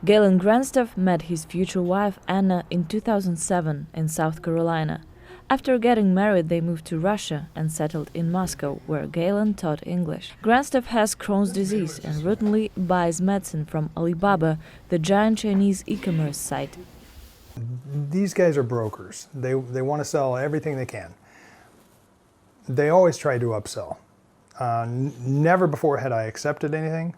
Gaylen Grandstaff met his future wife Anna in 2007 in South Carolina. After getting married, they moved to Russia and settled in Moscow, where Gaylen taught English. Grandstaff has Crohn's disease and routinely buys medicine from Alibaba, the giant Chinese e-commerce site. These guys are brokers. They want to sell everything they can. They always try to upsell. Never before had I accepted anything.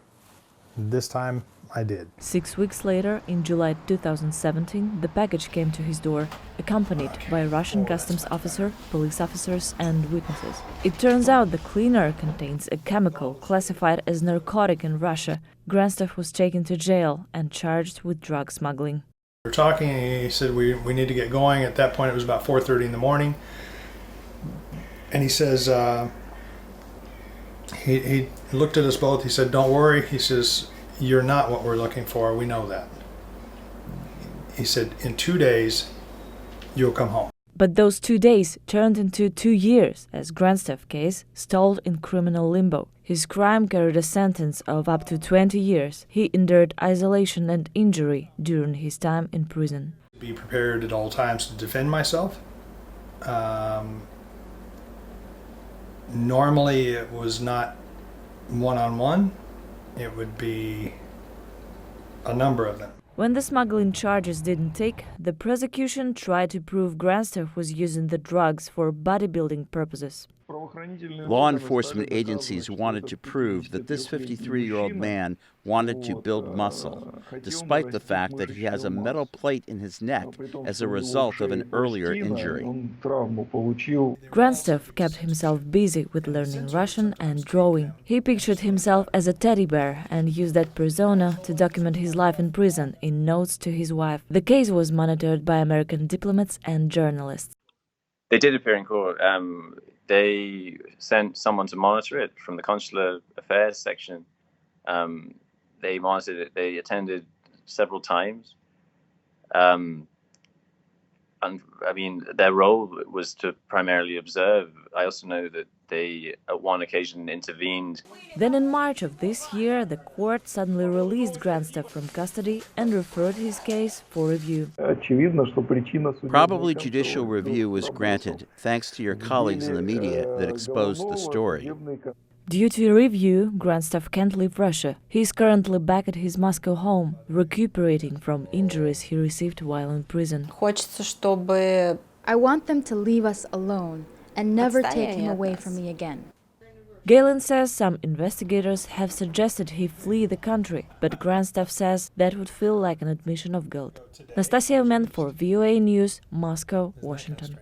This time I did. 6 weeks later, in July 2017, the package came to his door, accompanied by a Russian customs officer, police officers and witnesses. It turns out the cleaner contains a chemical classified as narcotic in Russia. Grandstaff was taken to jail and charged with drug smuggling. We were talking and he said we need to get going. At that point it was about 4:30 in the morning. And he says, he looked at us both, he said, "Don't worry," he says, "you're not what we're looking for, we know that." He said, "In 2 days, you'll come home." But those 2 days turned into 2 years as Grandstaff's case stalled in criminal limbo. His crime carried a sentence of up to 20 years. He endured isolation and injury during his time in prison. Be prepared at all times to defend myself. Normally it was not one-on-one. It would be a number of them. When the smuggling charges didn't take, the prosecution tried to prove Grandstaff was using the drugs for bodybuilding purposes. Law enforcement agencies wanted to prove that this 53-year-old man wanted to build muscle, despite the fact that he has a metal plate in his neck as a result of an earlier injury. Grandstaff kept himself busy with learning Russian and drawing. He pictured himself as a teddy bear and used that persona to document his life in prison in notes to his wife. The case was monitored by American diplomats and journalists. They did appear in court. They sent someone to monitor it from the Consular Affairs section. They monitored it. They attended several times. And I mean, their role was to primarily observe. I also know that they, at one occasion, intervened. Then in March of this year, the court suddenly released Grandstaff from custody and referred his case for review. Probably judicial review was granted thanks to your colleagues in the media that exposed the story. Due to review, Grandstaff can't leave Russia. He is currently back at his Moscow home, recuperating from injuries he received while in prison. I want them to leave us alone and never take him away from me again. Gaylen says some investigators have suggested he flee the country, but Grandstaff says that would feel like an admission of guilt. Nastassia Jauman for VOA News, Moscow, Washington.